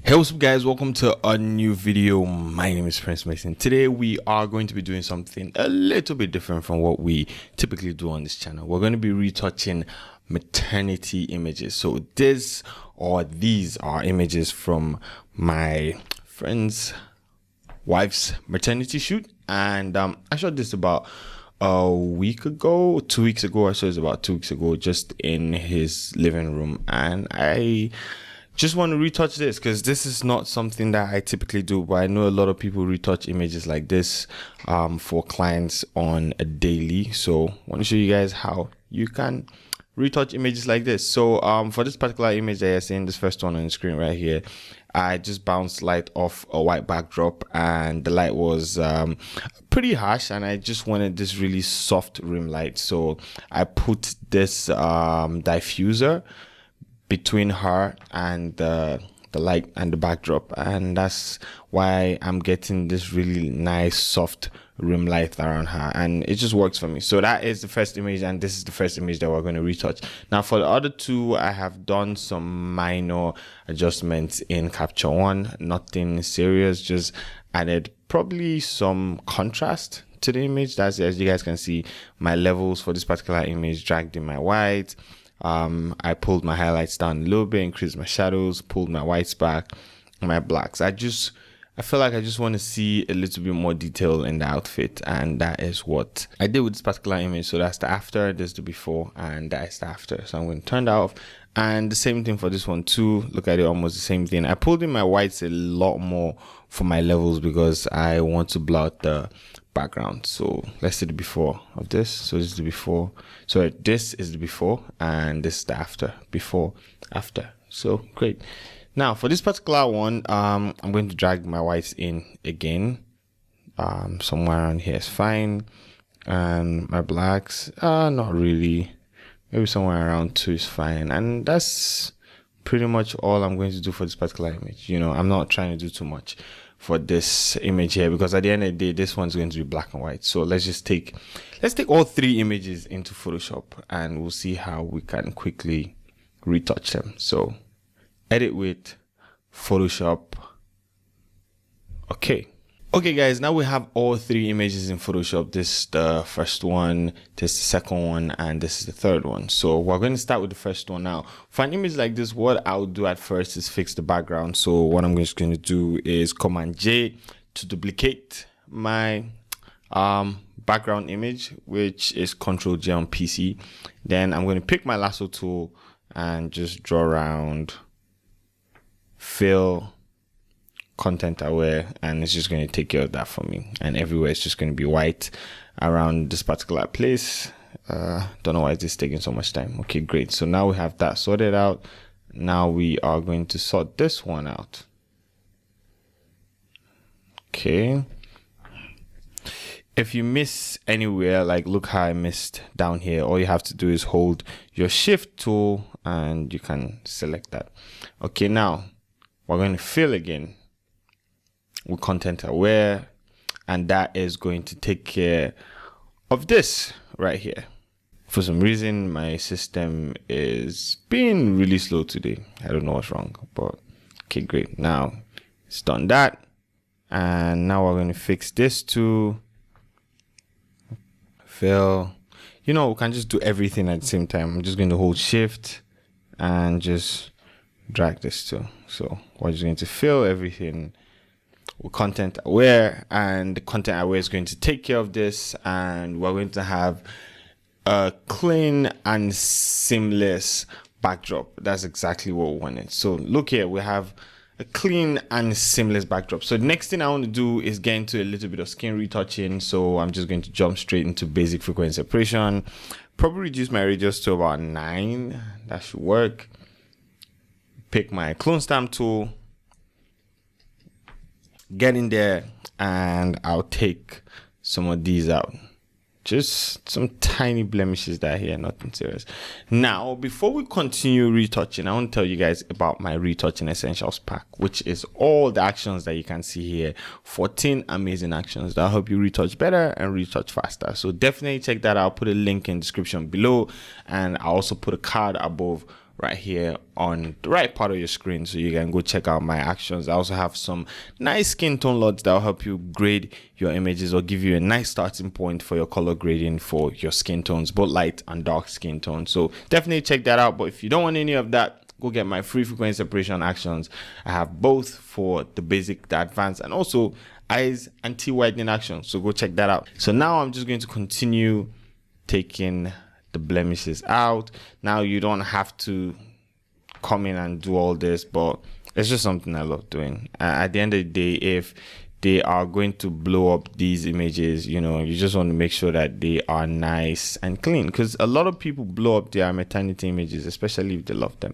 Hey, what's up guys, welcome to a new video. My name is Prince Meyson. Today we are going to be doing something a little bit different from what we typically do on this channel. We're going to be retouching maternity images. So these are images from my friend's wife's maternity shoot, and I shot this about a week ago, 2 weeks ago. I saw it about 2 weeks ago, just in his living room, and I just want to retouch this because this is not something that I typically do, but I know a lot of people retouch images like this for clients on a daily. So I want to show you guys how you can retouch images like this. So for this particular image that you're seeing, this first one on the screen right here, I just bounced light off a white backdrop, and the light was pretty harsh, and I just wanted this really soft rim light. So I put this diffuser between her and the light and the backdrop, and that's why I'm getting this really nice soft rim light around her, and it just works for me. So that is the first image, and this is the first image that we're going to retouch. Now for the other two, I have done some minor adjustments in Capture One, nothing serious, just added probably some contrast to the image. That's, as you guys can see, my levels for this particular image dragged in my white. I pulled my highlights down a little bit, increased my shadows, pulled my whites back, my blacks. I feel like I just want to see a little bit more detail in the outfit, and that is what I did with this particular image. So that's the after, this is the before, and that is the after. So I'm going to turn that off, and the same thing for this one too. Look at it, almost the same thing. I pulled in my whites a lot more for my levels because I want to blur out the background. So let's see the before of this. So this is the before, so this is the before, and this is the after. Before, after. So great. Now for this particular one, I'm going to drag my whites in again. Somewhere around here is fine, and my blacks not really, maybe somewhere around 2 is fine, and that's pretty much all I'm going to do for this particular image. You know, I'm not trying to do too much for this image here, because at the end of the day, this one's going to be black and white. So let's take all 3 images into Photoshop, and we'll see how we can quickly retouch them. So edit with Photoshop. Okay guys, now we have all 3 images in Photoshop. This is the first one, this is the second one, and this is the third one. So we're going to start with the first one. Now for an image like this, what I'll do at first is fix the background. So what I'm just going to do is Command J to duplicate my background image, which is Control J on PC. Then I'm going to pick my lasso tool and just draw around, fill, content aware, and it's just going to take care of that for me. And everywhere it's just going to be white around this particular place. Don't know why this is taking so much time. Okay, great. So now we have that sorted out. Now we are going to sort this one out. Okay, if you miss anywhere, like look how I missed down here, all you have to do is hold your shift tool and you can select that. Okay, now we're going to fill again with content aware, and that is going to take care of this right here. For some reason my system is being really slow today. I don't know what's wrong, but okay, great. Now it's done that, and now we're going to fix this to fill. You know, we can just do everything at the same time. I'm just going to hold shift and just drag this too. So we're just going to fill everything with content aware, and the content aware is going to take care of this, and we're going to have a clean and seamless backdrop. That's exactly what we wanted. So look here, we have a clean and seamless backdrop. So the next thing I want to do is get into a little bit of skin retouching. So I'm just going to jump straight into basic frequency separation, probably reduce my radius to about 9. That should work. Pick my clone stamp tool, get in there, and I'll take some of these out. Just some tiny blemishes that are here, nothing serious. Now before we continue retouching, I want to tell you guys about my retouching essentials pack, which is all the actions that you can see here. 14 amazing actions that help you retouch better and retouch faster. So definitely check that out. I'll put a link in the description below, and I'll also put a card above right here on the right part of your screen, so you can go check out my actions. I also have some nice skin tone LUTs that will help you grade your images or give you a nice starting point for your color grading for your skin tones, both light and dark skin tones. So definitely check that out. But if you don't want any of that, go get my free frequency separation actions. I have both for the basic, the advanced, and also eyes anti-whitening actions. So go check that out. So now I'm just going to continue taking the blemishes out. Now you don't have to come in and do all this, but it's just something I love doing. At the end of the day, if they are going to blow up these images, you know, you just want to make sure that they are nice and clean, because a lot of people blow up their maternity images, especially if they love them.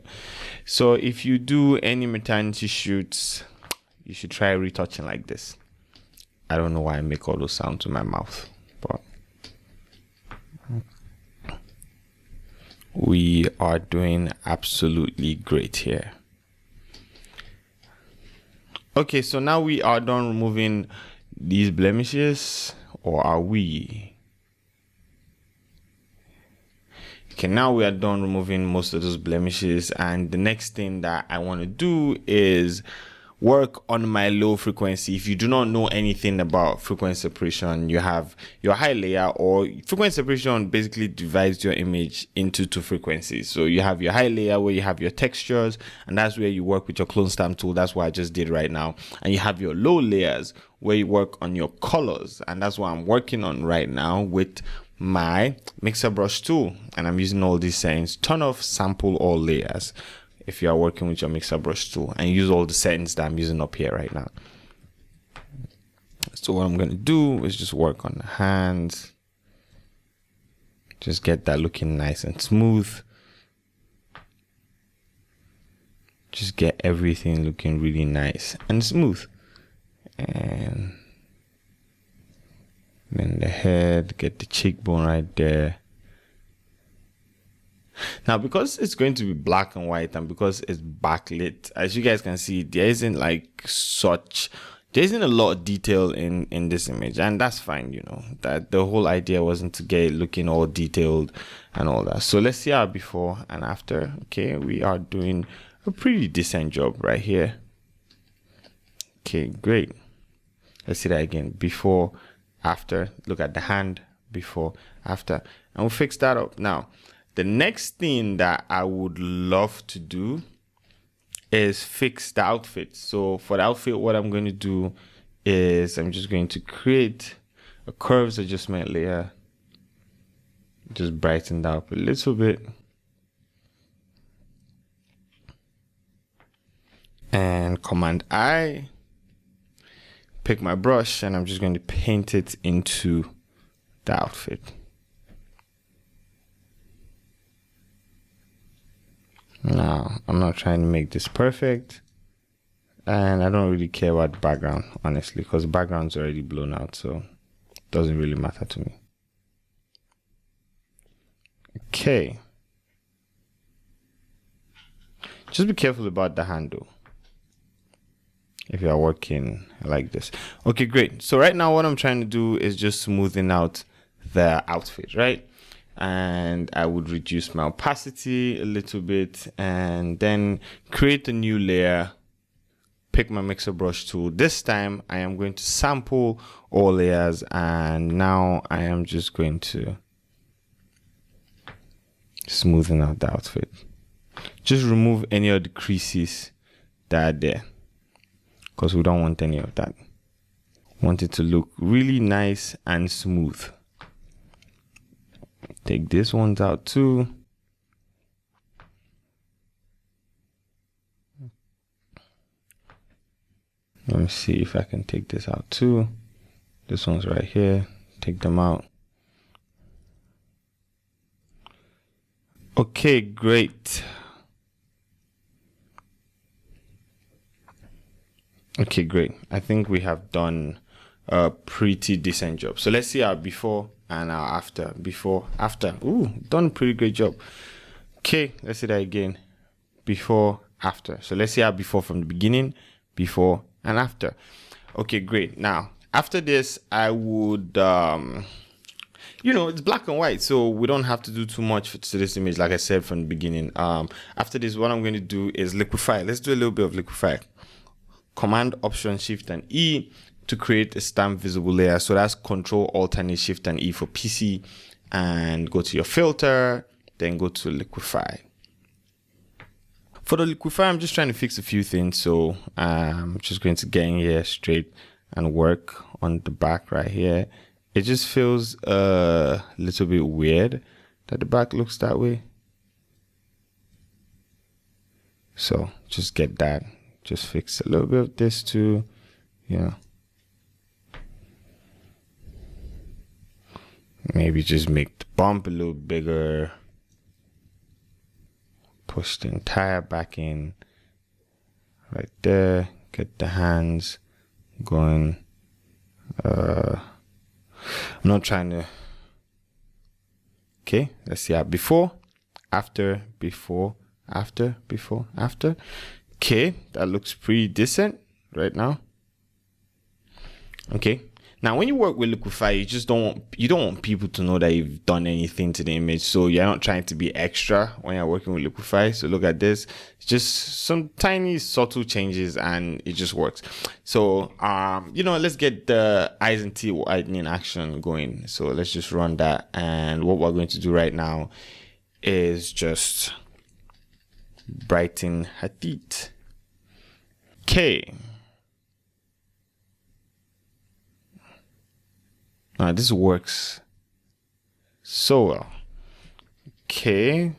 So if you do any maternity shoots, you should try retouching like this. I don't know why I make all those sounds with my mouth, but we are doing absolutely great here. Okay, so now we are done removing these blemishes, or are we? Okay, now we are done removing most of those blemishes, and the next thing that I want to do is work on my low frequency. If you do not know anything about frequency separation, you have your high layer, or frequency separation basically divides your image into two frequencies. So you have your high layer where you have your textures, and that's where you work with your clone stamp tool. That's what I just did right now. And you have your low layers where you work on your colors, and that's what I'm working on right now with my mixer brush tool. And I'm using all these settings: turn off sample all layers if you are working with your mixer brush tool, and use all the settings that I'm using up here right now. So what I'm going to do is just work on the hands, just get that looking nice and smooth, just get everything looking really nice and smooth. And then the head, get the cheekbone right there. Now, because it's going to be black and white, and because it's backlit, as you guys can see, there isn't a lot of detail in this image, and that's fine. You know, that the whole idea wasn't to get it looking all detailed and all that. So let's see our before and after. Okay, we are doing a pretty decent job right here. Okay, great. Let's see that again. Before, after. Look at the hand, before, after, and we'll fix that up. Now, the next thing that I would love to do is fix the outfit. So for the outfit, what I'm going to do is I'm just going to create a curves adjustment layer, just brighten that up a little bit, and Command I, pick my brush, and I'm just going to paint it into the outfit. Now, I'm not trying to make this perfect, and I don't really care about the background, honestly, because the background's already blown out, so it doesn't really matter to me. Okay. Just be careful about the handle if you are working like this. Okay, great. So right now what I'm trying to do is just smoothing out the outfit, right? And I would reduce my opacity a little bit, and then create a new layer, pick my mixer brush tool. This time I am going to sample all layers, and now I am just going to smoothen out the outfit. Just remove any of the creases that are there, because we don't want any of that. Want it to look really nice and smooth. Take this one out too. Let me see if I can take this out too. This one's right here. Take them out. Okay, great. Okay, great. I think we have done a pretty decent job. So let's see our before and our after. Before, after. Ooh, done a pretty great job. Okay, let's see that again. Before, after. So let's see our before from the beginning, before and after. Okay, great. Now, after this, I would you know, it's black and white, so we don't have to do too much to this image, like I said from the beginning. After this, what I'm going to do is liquify. Let's do a little bit of liquify. Command Option Shift and E to create a stamp visible layer. So that's Control Alternate Shift and E for PC, and go to your filter, then go to liquify. For the liquify, I'm just trying to fix a few things, so I'm just going to get in here straight and work on the back right here. It just feels a little bit weird that the back looks that way, so just get that. Just fix a little bit of this too, yeah. Maybe just make the bump a little bigger. Push the entire back in right there. Get the hands going. I'm not trying to. Okay, let's see how before, after, before, after, before, after. Okay, that looks pretty decent right now. Okay, now when you work with Liquify, you don't want people to know that you've done anything to the image, so you're not trying to be extra when you're working with Liquify. So look at this, it's just some tiny subtle changes and it just works. So you know, let's get the eyes and teeth whitening action going. So let's just run that, and what we're going to do right now is just brighten her teeth. Okay. Now this works so well. Okay.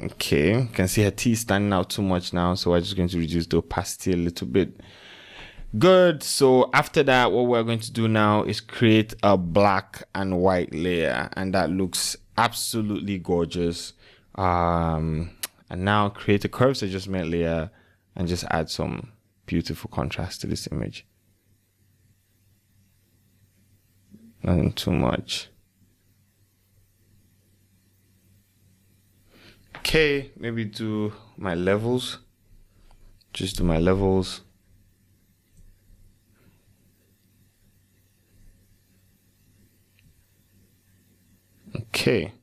Okay. You can see her teeth standing out too much now, so I'm just going to reduce the opacity a little bit. Good. So after that, what we're going to do now is create a black and white layer, and that looks absolutely gorgeous. And now create a curves adjustment layer and just add some beautiful contrast to this image. Nothing too much. Okay, maybe do my levels. Just do my levels. Okay.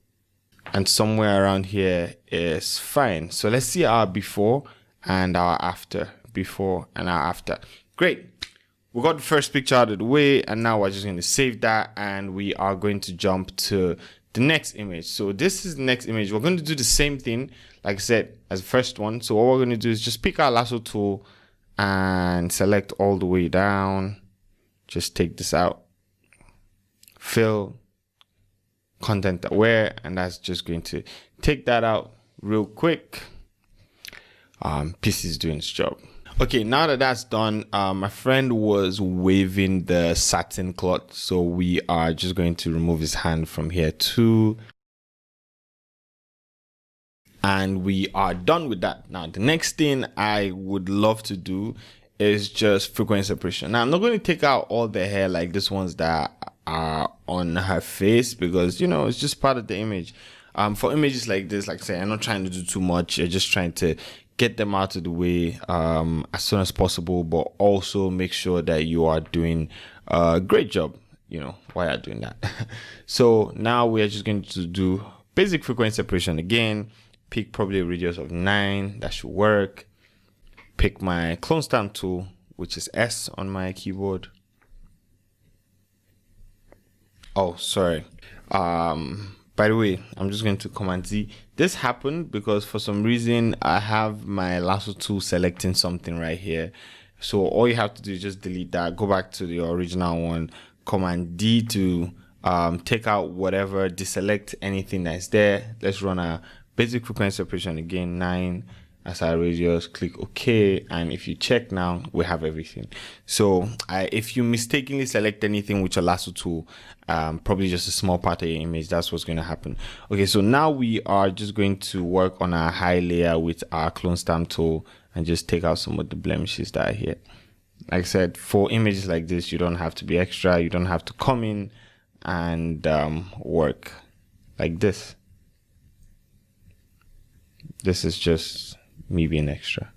And somewhere around here is fine. So let's see our before and our after. Before and our after. Great. We got the first picture out of the way, and now we're just going to save that, and we are going to jump to the next image. So this is the next image. We're going to do the same thing, like I said, as the first one. So what we're going to do is just pick our lasso tool and select all the way down. Just take this out. Fill. Content aware, and that's just going to take that out real quick. PC is doing its job. Okay, now that that's done, my friend was waving the satin cloth, so we are just going to remove his hand from here too, and we are done with that. Now the next thing I would love to do is just frequency separation. Now I'm not going to take out all the hair like this ones that are on her face, because you know it's just part of the image. For images like this, like I say, I'm not trying to do too much. I'm just trying to get them out of the way as soon as possible, but also make sure that you are doing a great job, you know, while you're doing that. So now we are just going to do basic frequency separation again. Pick probably a radius of 9, that should work. Pick my clone stamp tool, which is S on my keyboard. Oh, sorry. By the way, I'm just going to Command Z. This happened because for some reason I have my lasso tool selecting something right here. So all you have to do is just delete that, go back to the original one, Command D to take out whatever, deselect anything that's there. Let's run a basic frequency separation again, 9 as our radius, click OK, and if you check now, we have everything. So if you mistakenly select anything with your lasso tool, probably just a small part of your image, that's what's going to happen. Okay, so now we are just going to work on our high layer with our clone stamp tool and just take out some of the blemishes that are here. Like I said, for images like this, you don't have to be extra, you don't have to come in and work like this. This is just me being extra.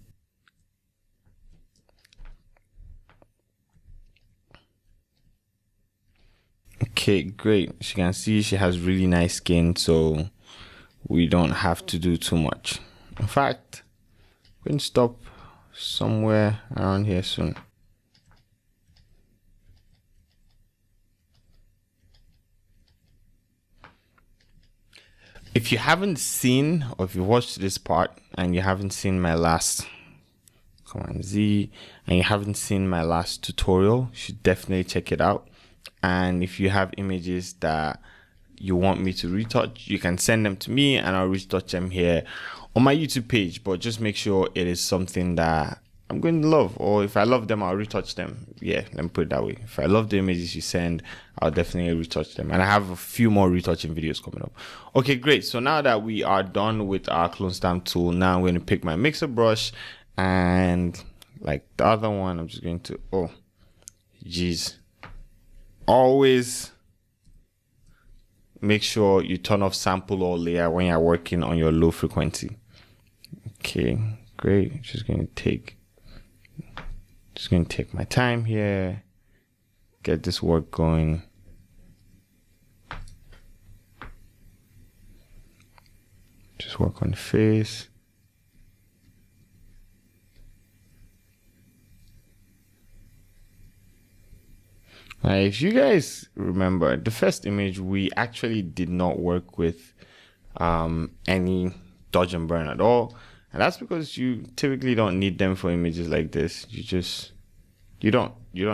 Okay, great. As you can see, she has really nice skin, so we don't have to do too much. In fact, we're going to stop somewhere around here soon. If you haven't seen, or if you watched this part and you haven't seen my last Command Z and you haven't seen my last tutorial, you should definitely check it out. And if you have images that you want me to retouch, you can send them to me and I'll retouch them here on my YouTube page. But just make sure it is something that I'm going to love, or if I love them, I'll retouch them. Yeah, let me put it that way. If I love the images you send, I'll definitely retouch them. And I have a few more retouching videos coming up. Okay, great. So now that we are done with our clone stamp tool, now I'm going to pick my mixer brush, and like the other one, I'm just going to, oh, geez. Always make sure you turn off sample or layer when you're working on your low frequency. Okay, great. Just going to take my time here, get this work going. Just work on the face. Now, if you guys remember, the first image, we actually did not work with any dodge and burn at all. And that's because you typically don't need them for images like this. You don't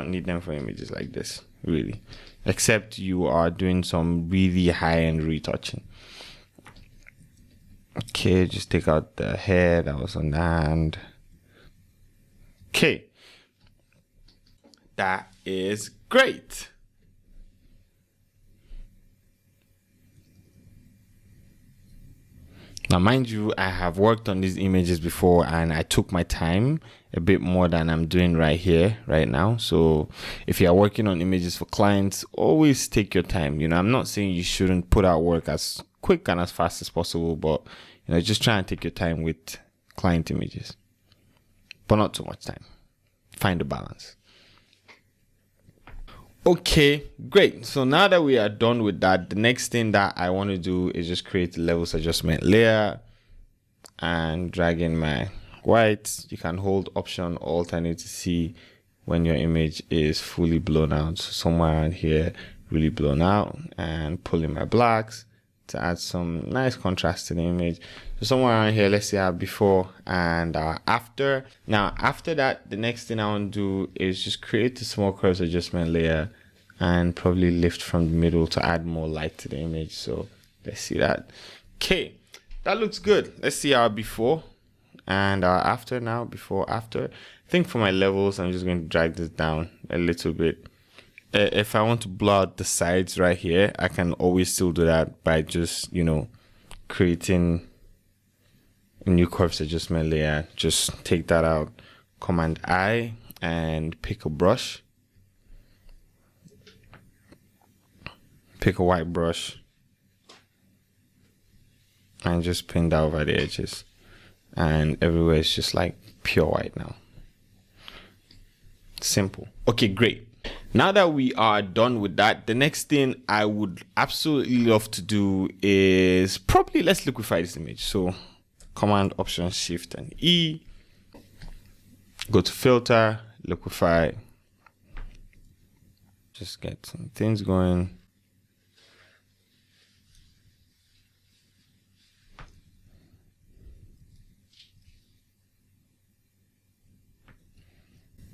need them for images like this, really. Except you are doing some really high-end retouching. Okay, just take out the hair that was on the hand. Okay. That is great. Now, mind you, I have worked on these images before and I took my time a bit more than I'm doing right here, right now. So if you are working on images for clients, always take your time. You know, I'm not saying you shouldn't put out work as quick and as fast as possible, but, you know, just try and take your time with client images, but not too much time. Find a balance. Okay, great. So now that we are done with that, the next thing that I want to do is just create a levels adjustment layer and drag in my whites. You can hold Option Alternate to see when your image is fully blown out. So somewhere around here, really blown out, and pull in my blacks to add some nice contrast to the image. So somewhere around here, let's see our before and our after. Now, after that, the next thing I want to do is just create a small curves adjustment layer and probably lift from the middle to add more light to the image. So let's see that. Okay, that looks good. Let's see our before and our after now. Before, after. I think for my levels, I'm just going to drag this down a little bit. If I want to blur out the sides right here, I can always still do that by just, you know, creating a new curves adjustment layer. Just take that out, Command I, and pick a brush. Pick a white brush and just pin that over the edges. And everywhere is just like pure white now. Simple. Okay, great. Now that we are done with that, the next thing I would absolutely love to do is probably let's liquify this image. So Command Option Shift and E, go to Filter, Liquify, just get some things going.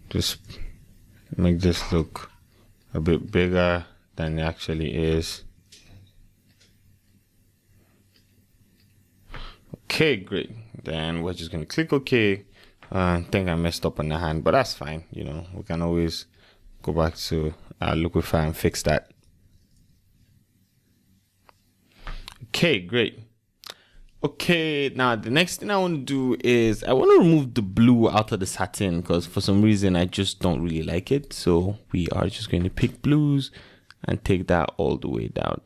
Just make this look a bit bigger than it actually is. Okay, great. Then we're just going to click OK. I think I messed up on the hand, but that's fine. You know, we can always go back to Liquify and fix that. Okay, great. Okay, now the next thing I want to do is I want to remove the blue out of the satin because for some reason I just don't really like it. So we are just going to pick blues and take that all the way down.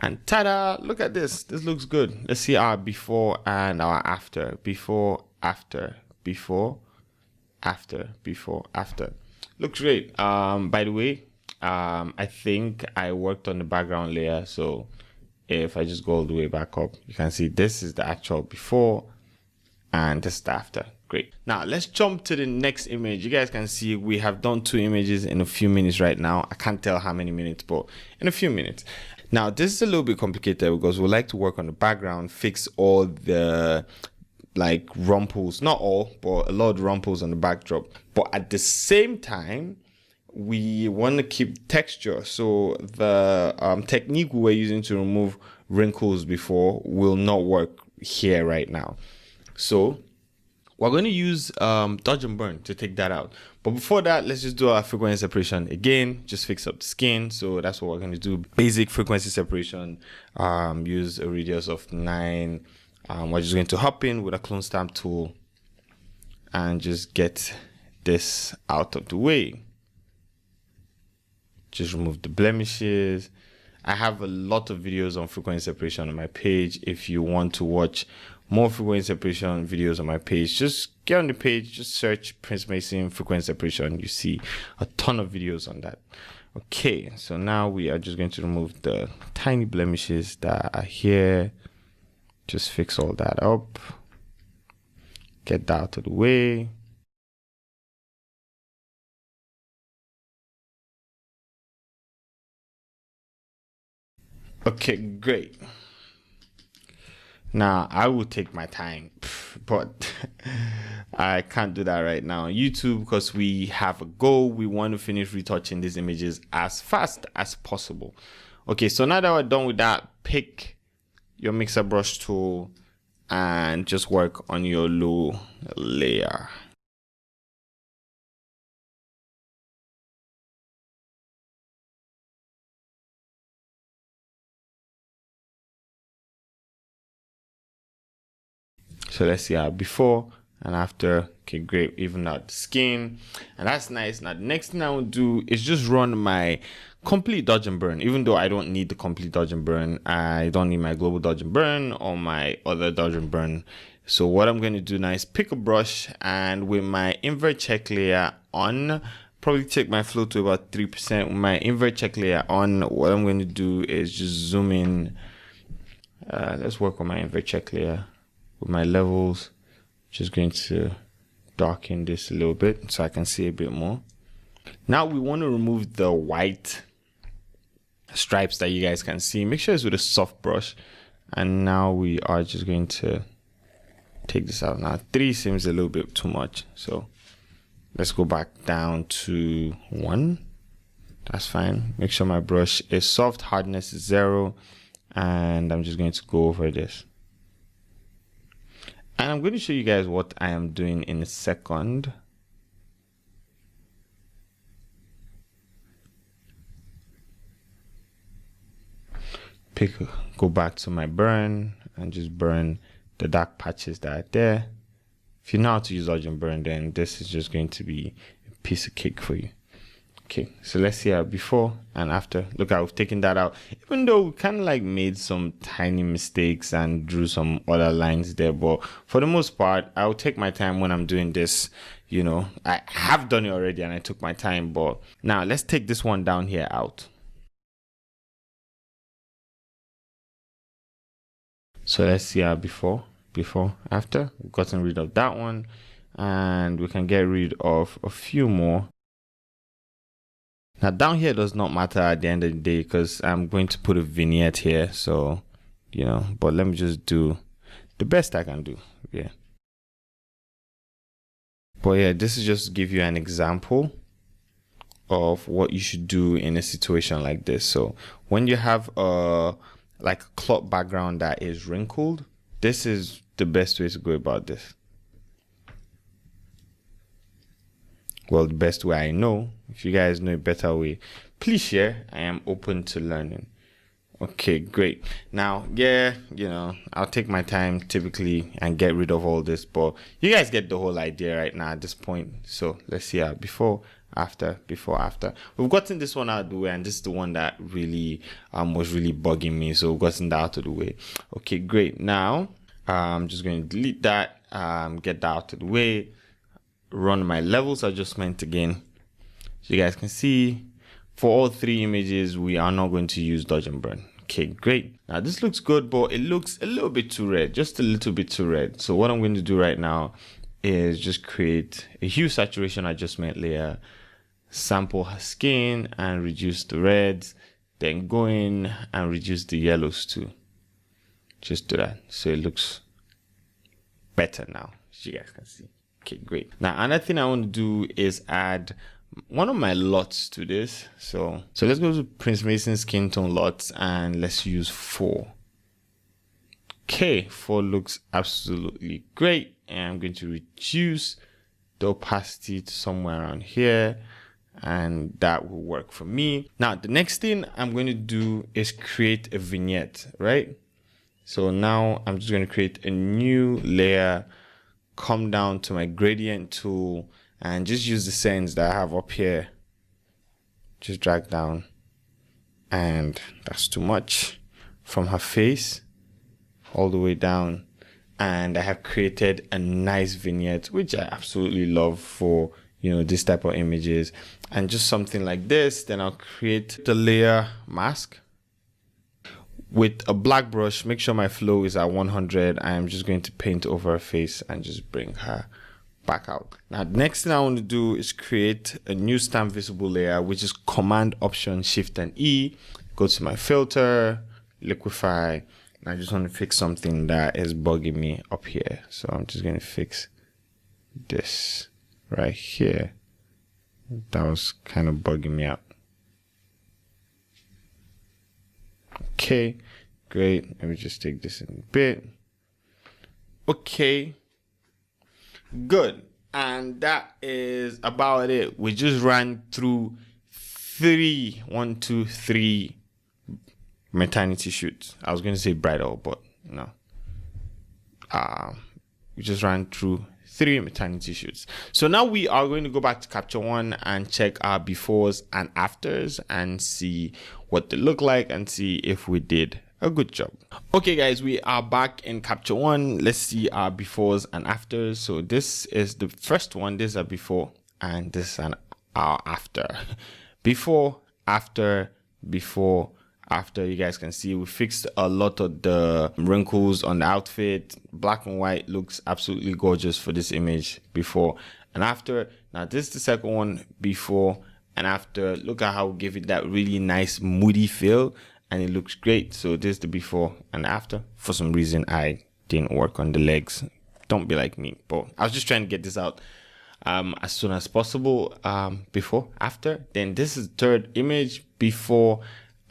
And ta-da, look at this. This looks good. Let's see our before and our after. Before, after, before, after, before, after. Looks great. By the way, I think I worked on the background layer. So if I just go all the way back up, you can see this is the actual before and this is the after. Great. Now let's jump to the next image. You guys can see we have done 2 images in a few minutes right now. I can't tell how many minutes, but in a few minutes. Now this is a little bit complicated because we like to work on the background, fix all the like rumples, not all, but a lot of rumples on the backdrop. But at the same time, we want to keep texture. So the technique we were using to remove wrinkles before will not work here right now. So we're going to use dodge and burn to take that out. But before that, let's just do our frequency separation again. Just fix up the skin. So that's what we're going to do. Basic frequency separation. Use a radius of 9. We're just going to hop in with a clone stamp tool and just get this out of the way. Just remove the blemishes. I have a lot of videos on frequency separation on my page. If you want to watch more frequency separation videos on my page, just get on the page, just search Prince Meyson frequency separation. You see a ton of videos on that. Okay, so now we are just going to remove the tiny blemishes that are here. Just fix all that up. Get that out of the way. Okay, great. Now I will take my time, but I can't do that right now on YouTube because we have a goal. We want to finish retouching these images as fast as possible. Okay, so now that we're done with that, pick your mixer brush tool and just work on your low layer. So let's see our before and after. Okay, great. Even out the skin, and that's nice. Now the next thing I will do is just run my complete dodge and burn. Even though I don't need the complete dodge and burn, I don't need my global dodge and burn or my other dodge and burn. So what I'm going to do now is pick a brush and with my invert check layer on, probably take my flow to about 3%. With my invert check layer on, what I'm going to do is just zoom in. Let's work on my invert check layer with my levels. Just going to darken this a little bit so I can see a bit more. Now we want to remove the white stripes that you guys can see. Make sure it's with a soft brush. And now we are just going to take this out. Now 3 seems a little bit too much, so let's go back down to 1. That's fine. Make sure my brush is soft, hardness is 0, and I'm just going to go over this. And I'm going to show you guys what I am doing in a second. Go back to my burn and just burn the dark patches that are there. If you know how to use dodge and burn, then this is just going to be a piece of cake for you. Okay, so let's see our before and after. Look, I've taken that out, even though we kind of like made some tiny mistakes and drew some other lines there, but for the most part I'll take my time when I'm doing this. You know, I have done it already and I took my time, but now let's take this one down here out. So let's see our before, after. We've gotten rid of that one and we can get rid of a few more. Now down here does not matter at the end of the day because I'm going to put a vignette here, so you know, but let me just do the best I can do. Yeah, but yeah, this is just to give you an example of what you should do in a situation like this. So when you have a like a cloth background that is wrinkled, this is the best way to go about this. Well, the best way I know. If you guys know a better way, please share. I am open to learning. Okay, great. Now, yeah, you know, I'll take my time typically and get rid of all this, but you guys get the whole idea right now at this point. So let's see how before, after. We've gotten this one out of the way, and this is the one that really was really bugging me. So we've gotten that out of the way. Okay, great. Now I'm just going to delete that, get that out of the way. Run my levels adjustment again, so you guys can see For all three images, we are not going to use dodge and burn. Okay, great. Now this looks good, but it looks a little bit too red, just a little bit too red. So what I'm going to do right now is just create a hue saturation adjustment layer, sample her skin and reduce the reds, then go in and reduce the yellows too. Just do that so it looks better now, as you guys can see. Okay, great. Now another thing I want to do is add one of my LUTs to this. So let's go to Prince Meyson skin tone LUTs and let's use 4. Okay, 4 looks absolutely great. And I'm going to reduce the opacity to somewhere around here, and that will work for me. Now the next thing I'm going to do is create a vignette, right? So now I'm just going to create a new layer, come down to my gradient tool and just use the settings that I have up here. Just drag down, and that's too much, from her face all the way down. And I have created a nice vignette, which I absolutely love for, you know, this type of images. And just something like this. Then I'll create the layer mask with a black brush. Make sure my flow is at 100. I am just going to paint over her face and just bring her back out. Now the next thing I want to do is create a new stamp visible layer, which is Command Option Shift and E. Go to my filter, Liquify. I just want to fix something that is bugging me up here. So I'm just going to fix this right here. That was kind of bugging me out. Okay, great. Let me just take this in a bit. Okay, good. And that is about it. We just ran through 3 maternity shoots. I was going to say bridal, but no. We just ran through 3 maternity shoots. So now we are going to go back to Capture One and check our befores and afters and see what they look like and see if we did a good job. Okay guys, we are back in Capture One. Let's see our befores and afters. So this is the first one. This is a before and this is our after. Before, after, before, after. You guys can see we fixed a lot of the wrinkles on the outfit. Black and white looks absolutely gorgeous for this image, before and after. Now this is the second one, before and after. Look at how we give it that really nice moody feel and it looks great. So this is the before and after. For some reason I didn't work on the legs. Don't be like me, but I was just trying to get this out as soon as possible. Before, after. Then this is the third image, before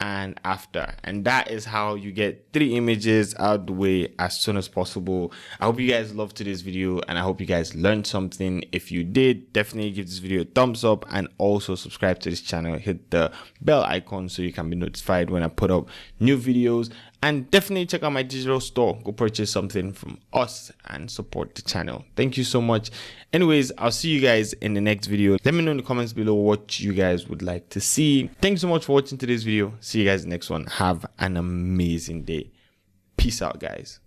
and after, and that is how you get 3 images out of the way as soon as possible. I hope you guys loved today's video and I hope you guys learned something. If you did, definitely give this video a thumbs up and also subscribe to this channel. Hit the bell icon so you can be notified when I put up new videos, and definitely check out my digital store. Go purchase something from us and support the channel. Thank you so much. Anyways, I'll see you guys in the next video. Let me know in the comments below what you guys would like to see. Thanks so much for watching today's video. See you guys in the next one. Have an amazing day. Peace out, guys.